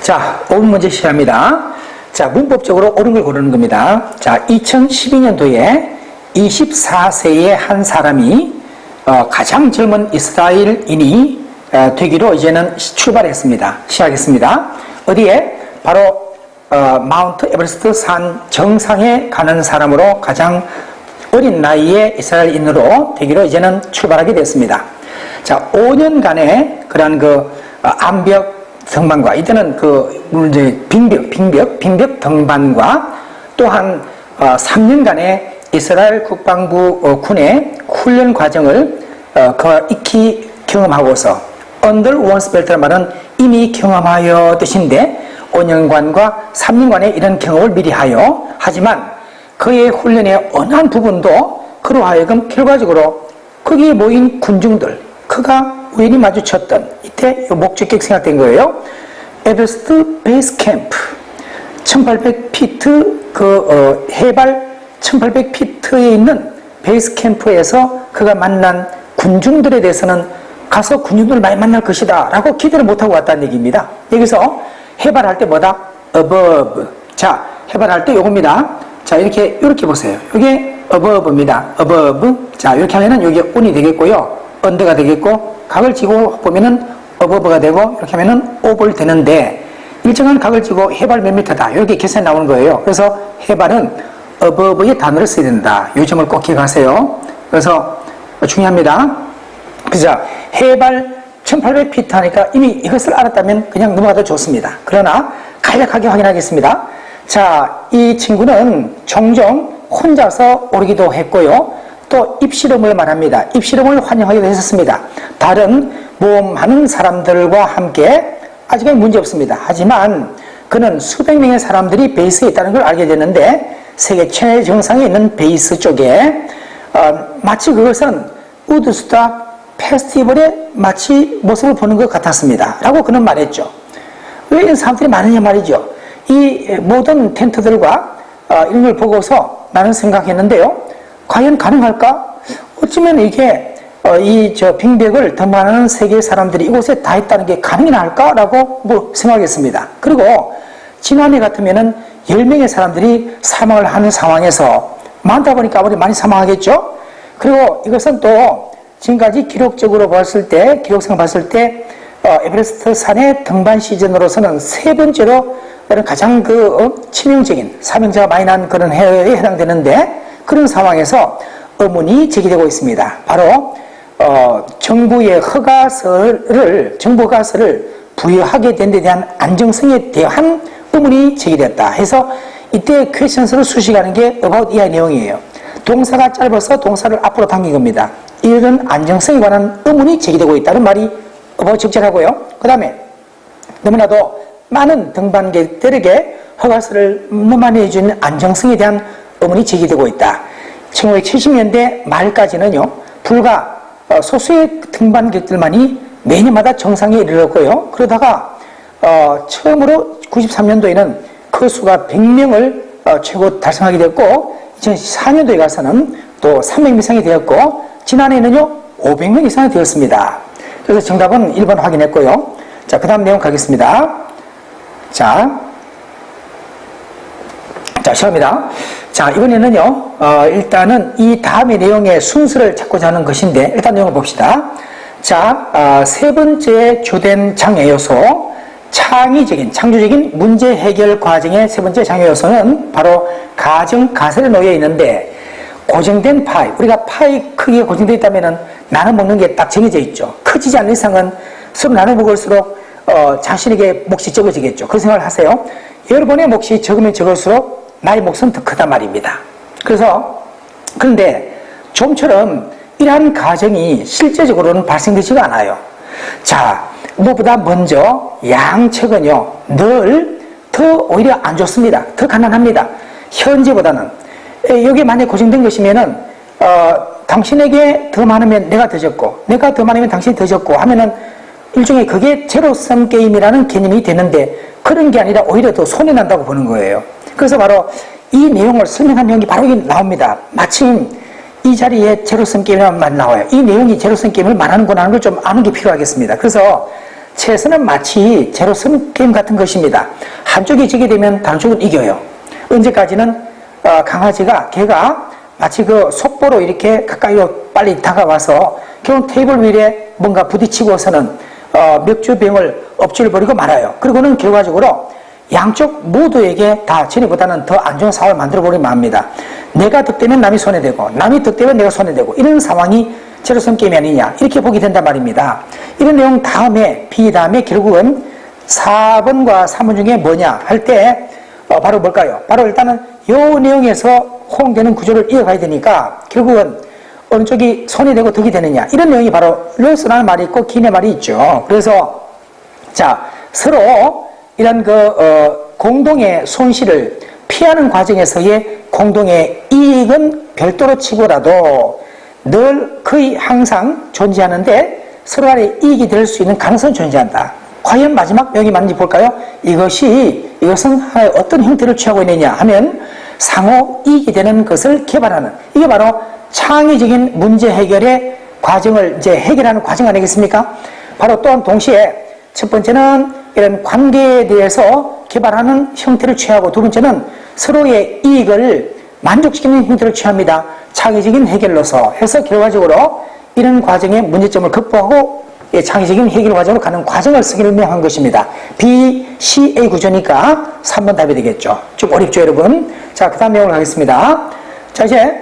자, 5분 문제 시작합니다. 자, 문법적으로 옳은 걸 고르는 겁니다. 자, 2012년도에 24세의 한 사람이 가장 젊은 이스라엘인이 되기로 이제는 출발했습니다. 시작했습니다. 어디에? 바로 마운트 에베레스트 산 정상에 가는 사람으로 가장 어린 나이에 이스라엘인으로 되기로 이제는 출발하게 됐습니다. 자, 5년간의 그런 암벽 등반과, 이때는 이제 빙벽 등반과 또한 3년간의 이스라엘 국방부 군의 훈련 과정을 익히 경험하고서 under one's belt라는 말은 이미 경험하여 뜻인데 5년간과 3년간의 이런 경험을 미리 하여, 하지만 그의 훈련의 어느 한 부분도 그로 하여금 결과적으로 거기에 모인 군중들, 그가 우연히 마주쳤던 이때 목적격 생각된 거예요. 에베레스트 베이스 캠프 1800피트 해발 1800피트에 있는 베이스 캠프에서 그가 만난 군중들에 대해서는 가서 군중들을 많이 만날 것이다 라고 기대를 못하고 왔다는 얘기입니다. 여기서 해발할 때 뭐다? above. 자, 해발할 때 요겁니다. 자, 이렇게 보세요. 이게 above입니다. above. 자, 이렇게 하면은 여기 on이 되겠고요. under가 되겠고, 각을 지고 보면은 above가 되고, 이렇게 하면은 over 되는데, 일정한 각을 지고 해발 몇 미터다. 이렇게 계산이 나오는 거예요. 그래서 해발은 above의 단어를 써야 된다. 이 점을 꼭 기억하세요. 그래서 중요합니다. 그죠? 해발 1800피트 하니까 이미 이것을 알았다면 그냥 넘어가도 좋습니다. 그러나 간략하게 확인하겠습니다. 자, 이 친구는 종종 혼자서 오르기도 했고요. 또 입실험을 말합니다. 입실험을 환영하기도 했었습니다. 다른 모험하는 사람들과 함께 아직은 문제 없습니다. 하지만 그는 수백 명의 사람들이 베이스에 있다는 걸 알게 됐는데, 세계 최대 정상에 있는 베이스 쪽에 마치 그것은 우드스탁 페스티벌의 마치 모습을 보는 것 같았습니다. 라고 그는 말했죠. 왜 이런 사람들이 많으냐 말이죠. 이 모든 텐트들과 이런 걸 보고서 나는 생각했는데요. 과연 가능할까? 어쩌면 이게 빙벽을 등반하는 세계의 사람들이 이곳에 다 있다는 게 가능이나 할까라고 생각했습니다. 그리고 지난해 같으면은 10명의 사람들이 사망을 하는 상황에서 많다 보니까 아무리 많이 사망하겠죠? 그리고 이것은 또 지금까지 기록적으로 봤을 때, 기록상 봤을 때 에베레스트 산의 등반 시즌으로서는 세 번째로 가장 치명적인 사망자가 많이 난 그런 해에 해당되는데, 그런 상황에서 의문이 제기되고 있습니다. 바로 정부의 정부가서를 부여하게 된 데 대한 안정성에 대한 의문이 제기됐다 해서 이때 퀘션스를 수식하는 게 about 이하의 내용이에요. 동사가 짧아서 동사를 앞으로 당긴 겁니다. 이런 안정성에 관한 의문이 제기되고 있다는 말이 about 적절하고요. 그 다음에 너무나도 많은 등반객들에게 허가서를 너만해 주는 안정성에 대한 의문이 제기되고 있다. 1970년대 말까지는요, 불과 소수의 등반객들만이 매년마다 정상에 이르렀고요. 그러다가 처음으로 93년도에는 그 수가 100명을 최고 달성하게 됐고, 2014년도에 가서는 또 300명 이상이 되었고, 지난해는요 500명 이상이 되었습니다. 그래서 정답은 1번 확인했고요. 자, 그 다음 내용 가겠습니다. 자, 시작합니다. 자, 이번에는요, 일단은 이 다음의 내용의 순서를 찾고자 하는 것인데, 일단 내용을 봅시다. 자, 세 번째 주된 장애 요소, 창조적인 문제 해결 과정의 세 번째 장애 요소는 바로 가정 가설에 놓여 있는데, 고정된 파이, 우리가 파이 크기가 고정되어 있다면 나눠 먹는 게 딱 정해져 있죠. 커지지 않는 이상은 서로 나눠 먹을수록 자신에게 몫이 적어지겠죠. 그런 생각을 하세요. 여러분의 몫이 적으면 적을수록 나의 몫은 더 크단 말입니다. 그런데 좀처럼 이러한 가정이 실제적으로는 발생되지가 않아요. 자, 무엇보다 먼저 양측은요, 늘 더 오히려 안 좋습니다. 더 가난합니다. 현재보다는. 여기에 만약에 고정된 것이면은, 당신에게 더 많으면 내가 더 적고, 내가 더 많으면 당신이 더 적고 하면은 일종의 그게 제로섬 게임이라는 개념이 되는데, 그런 게 아니라 오히려 더 손해난다고 보는 거예요. 그래서 바로 이 내용을 설명한 내용이 바로 여기 나옵니다. 마침 이 자리에 제로섬 게임이라는 말이 나와요. 이 내용이 제로섬 게임을 말하는구나 하는 걸 좀 아는 게 필요하겠습니다. 그래서 체스는 마치 제로섬 게임 같은 것입니다. 한쪽이 지게 되면 다른 쪽은 이겨요. 언제까지는 개가 마치 그 속보로 이렇게 가까이로 빨리 다가와서 결국 테이블 위에 뭔가 부딪히고서는 맥주병을 엎질 버리고 말아요. 그리고는 결과적으로 양쪽 모두에게 다 전에보다는 더 안 좋은 상황을 만들어버리면 합니다. 내가 득되면 남이 손해되고 남이 득되면 내가 손해되고 이런 상황이 제로섬 게임이 아니냐 이렇게 보게 된단 말입니다. 이런 내용 다음에 B 다음에 결국은 4번과 3번 중에 뭐냐 할 때 바로 뭘까요? 바로 일단은 이 내용에서 호응되는 구조를 이어가야 되니까 결국은 어느 쪽이 손해되고 득이 되느냐 이런 내용이 바로 로스라는 말이 있고 기인의 말이 있죠. 그래서 자 서로 이런 공동의 손실을 피하는 과정에서의 공동의 이익은 별도로 치고라도 늘 거의 항상 존재하는데 서로 간에 이익이 될 수 있는 가능성이 존재한다. 과연 마지막 내용이 맞는지 볼까요? 이것은 하나의 어떤 형태를 취하고 있느냐 하면 상호 이익이 되는 것을 개발하는 이게 바로 창의적인 문제 해결의 과정을 이제 해결하는 과정 아니겠습니까? 바로 또한 동시에 첫 번째는 이런 관계에 대해서 개발하는 형태를 취하고 두 번째는 서로의 이익을 만족시키는 형태를 취합니다. 창의적인 해결로서 해서 결과적으로 이런 과정의 문제점을 극복하고 창의적인 해결 과정으로 가는 과정을 설명한 것입니다. B, C, A 구조니까 3번 답이 되겠죠. 좀 어렵죠, 여러분? 자, 그 다음 내용을 하겠습니다. 자, 이제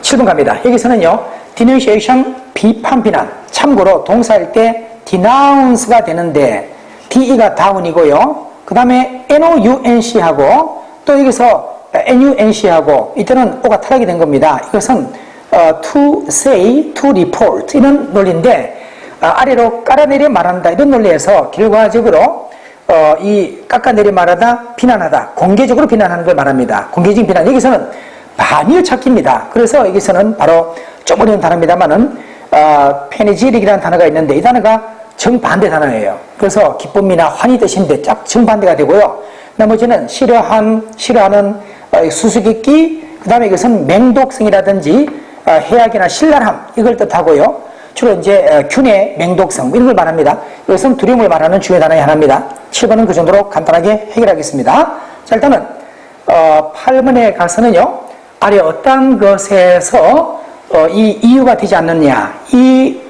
7번 갑니다. 여기서는요, denunciation, 비판, 비난. 참고로 동사일 때 denounce가 되는데 DE가 다운이고요. 그 다음에 NOUNC하고 또 여기서 NUNC하고 이때는 O가 탈락이 된 겁니다. 이것은 to say, to report 이런 논리인데 아래로 깔아내려 말한다 이런 논리에서 결과적으로 이 깎아내려 말하다, 비난하다, 공개적으로 비난하는 걸 말합니다. 공개적인 비난. 여기서는 반의어 찾기입니다. 그래서 여기서는 바로 좀 어려운 단어입니다만은 페니지릭이라는 단어가 있는데 이 단어가 정반대 단어예요. 그래서 기쁨이나 환희 뜻인데 딱 정반대가 되고요. 나머지는 싫어하는 수수께끼, 그 다음에 이것은 맹독성이라든지 해악이나 신랄함 이걸 뜻하고요. 주로 이제 균의 맹독성 이런 걸 말합니다. 이것은 두려움을 말하는 주요 단어의 하나입니다. 7번은 그 정도로 간단하게 해결하겠습니다. 자, 일단은 8번에 가서는요. 아래 어떤 것에서 이 이유가 되지 않느냐 이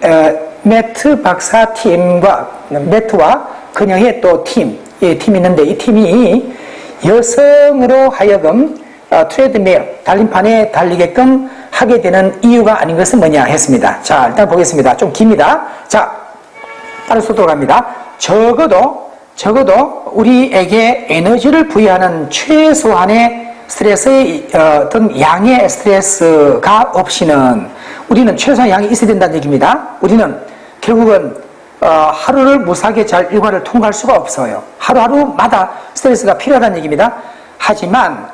매트 박사 팀과 매트와 그녀의 또 팀이 있는데 이 팀이 여성으로 하여금 트레드밀 달림판에 달리게끔 하게 되는 이유가 아닌 것은 뭐냐 했습니다. 자, 일단 보겠습니다. 좀 깁니다. 자, 빠른 속도로 갑니다. 적어도 우리에게 에너지를 부여하는 최소한의 스트레스의 어떤 양의 스트레스가 없이는 우리는 최소한 양이 있어야 된다는 얘기입니다. 우리는 결국은 하루를 무사하게 잘 일과를 통과할 수가 없어요. 하루하루마다 스트레스가 필요하다는 얘기입니다. 하지만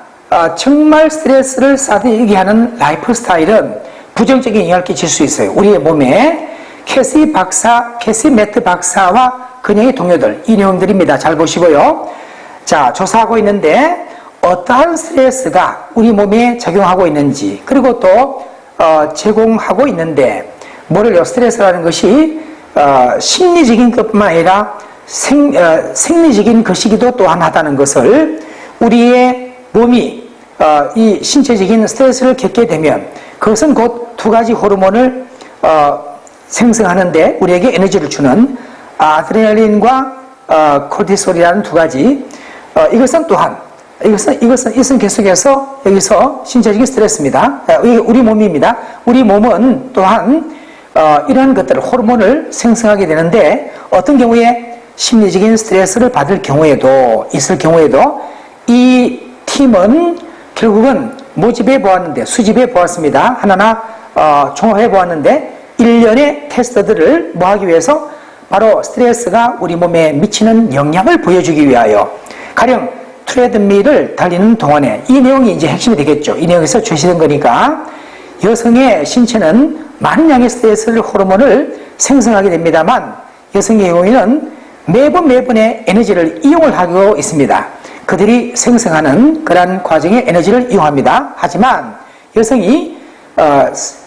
정말 스트레스를 쌓이게 하는 라이프 스타일은 부정적인 영향을 끼칠 수 있어요. 우리의 몸에 캐시 매트 박사와 그녀의 동료들 이 내용들입니다. 잘 보시고요. 자, 조사하고 있는데 어떠한 스트레스가 우리 몸에 작용하고 있는지 그리고 또 제공하고 있는데 뭐를요? 스트레스라는 것이 심리적인 것뿐만 아니라 생리적인 것이기도 또한 하다는 것을 우리의 몸이 이 신체적인 스트레스를 겪게 되면 그것은 곧 두 가지 호르몬을 생성하는데 우리에게 에너지를 주는 아드레날린과 코르티솔이라는 두 가지 이것은 계속해서 여기서 신체적인 스트레스입니다. 우리 몸입니다. 우리 몸은 또한 이러한 것들을 호르몬을 생성하게 되는데 어떤 경우에 심리적인 스트레스를 받을 경우에도 이 팀은 결국은 모집해 보았는데 수집해 보았습니다. 하나하나 종합해 보았는데 1년의 테스트들을 뭐하기 위해서 바로 스트레스가 우리 몸에 미치는 영향을 보여주기 위하여 가령 트레드밀을 달리는 동안에 이 내용이 이제 핵심이 되겠죠. 이 내용에서 제시된 거니까 여성의 신체는 많은 양의 스트레스 호르몬을 생성하게 됩니다만 여성의 경우에는 매번의 에너지를 이용을 하고 있습니다. 그들이 생성하는 그러한 과정의 에너지를 이용합니다. 하지만 여성이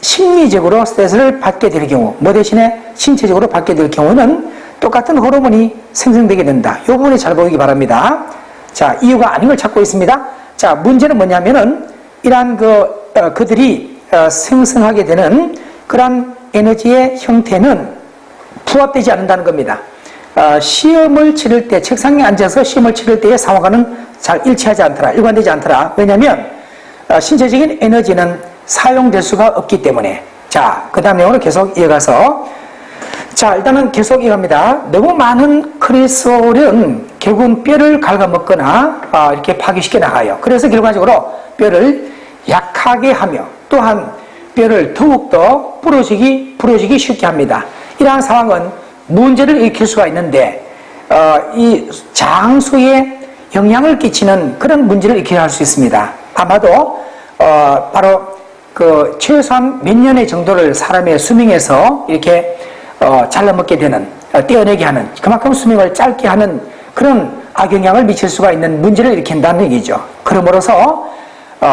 심리적으로 스트레스를 받게 될 경우 뭐 대신에 신체적으로 받게 될 경우는 똑같은 호르몬이 생성되게 된다. 이 부분이 잘 보이기 바랍니다. 자, 이유가 아닌 걸 찾고 있습니다. 자, 문제는 뭐냐면은 이러한 그들이 생성하게 되는 그런 에너지의 형태는 부합되지 않는다는 겁니다. 시험을 치를 때, 책상에 앉아서 시험을 치를 때의 상황과는 잘 일치하지 않더라. 일관되지 않더라. 왜냐하면 신체적인 에너지는 사용될 수가 없기 때문에. 자, 그 다음 내용으로 계속 이어가서, 자, 일단은 계속 이어갑니다. 너무 많은 콜레스테롤은 결국은 뼈를 갉아먹거나 이렇게 파괴시켜 나가요. 그래서 결과적으로 뼈를 약하게 하며 또한 뼈를 더욱더 부러지기 쉽게 합니다. 이러한 상황은 문제를 일으킬 수가 있는데 이 장수에 영향을 끼치는 그런 문제를 일으키게 할 수 있습니다. 아마도 바로 그 최소한 몇 년의 정도를 사람의 수명에서 이렇게 잘라먹게 되는, 떼어내게 하는, 그만큼 수명을 짧게 하는 그런 악영향을 미칠 수가 있는 문제를 일으킨다는 얘기죠. 그러므로서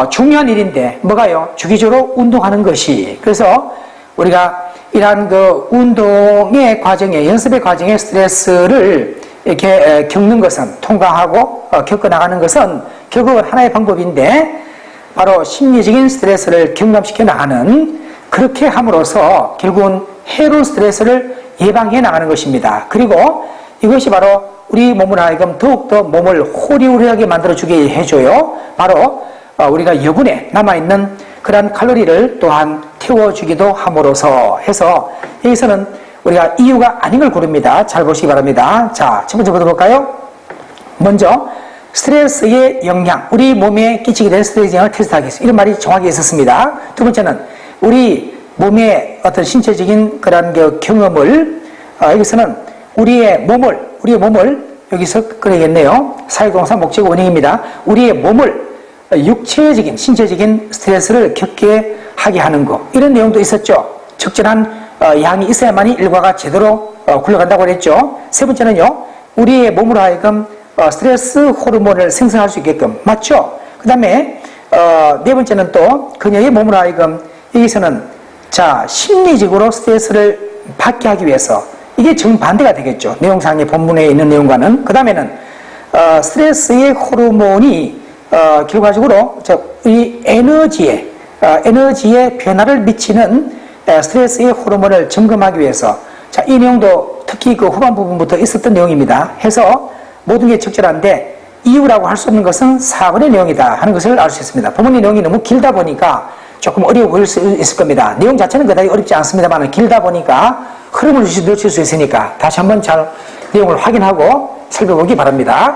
중요한 일인데 뭐가요? 주기적으로 운동하는 것이. 그래서 우리가 이러한 그 운동의 과정에, 연습의 과정에 스트레스를 이렇게 겪는 것은, 통과하고 겪어나가는 것은 결국은 하나의 방법인데, 바로 심리적인 스트레스를 경감시켜 나가는, 그렇게 함으로써 결국은 해로운 스트레스를 예방해 나가는 것입니다. 그리고 이것이 바로 우리 몸을 하여금 더욱더 몸을 호리호리하게 만들어주게 해줘요. 바로 우리가 여분에 남아있는 그러한 칼로리를 또한 태워주기도 함으로써 해서, 여기서는 우리가 이유가 아닌 걸 고릅니다. 잘 보시기 바랍니다. 자, 첫 번째부터 볼까요? 먼저 스트레스의 영향, 우리 몸에 끼치게 된 스트레스 영향을 테스트하겠습니다. 이런 말이 정확히 있었습니다. 두 번째는 우리 몸의 어떤 신체적인 그런 경험을, 여기서는 우리의 몸을 여기서 그러겠네요. 사회동사 목적 원형입니다. 우리의 몸을 육체적인, 신체적인 스트레스를 겪게 하게 하는 것, 이런 내용도 있었죠. 적절한 양이 있어야만이 일과가 제대로 굴러간다고 그랬죠. 세 번째는요, 우리의 몸으로 하여금 스트레스 호르몬을 생성할 수 있게끔, 맞죠? 그 다음에 네 번째는 또 그녀의 몸으로 하여금, 여기서는 자, 심리적으로 스트레스를 받게 하기 위해서, 이게 정반대가 되겠죠. 내용상의 본문에 있는 내용과는. 그 다음에는 스트레스의 호르몬이 결과적으로 이 에너지에 변화를 미치는 스트레스의 호르몬을 점검하기 위해서, 자, 이 내용도 특히 그 후반 부분부터 있었던 내용입니다. 해서 모든 게 적절한데 이유라고 할 수 없는 것은 4번의 내용이다 하는 것을 알 수 있습니다. 본문의 내용이 너무 길다 보니까 조금 어려워 보일 수 있을 겁니다. 내용 자체는 그다지 어렵지 않습니다만 길다 보니까 흐름을 놓칠 수 있으니까 다시 한번 잘 내용을 확인하고 살펴보기 바랍니다.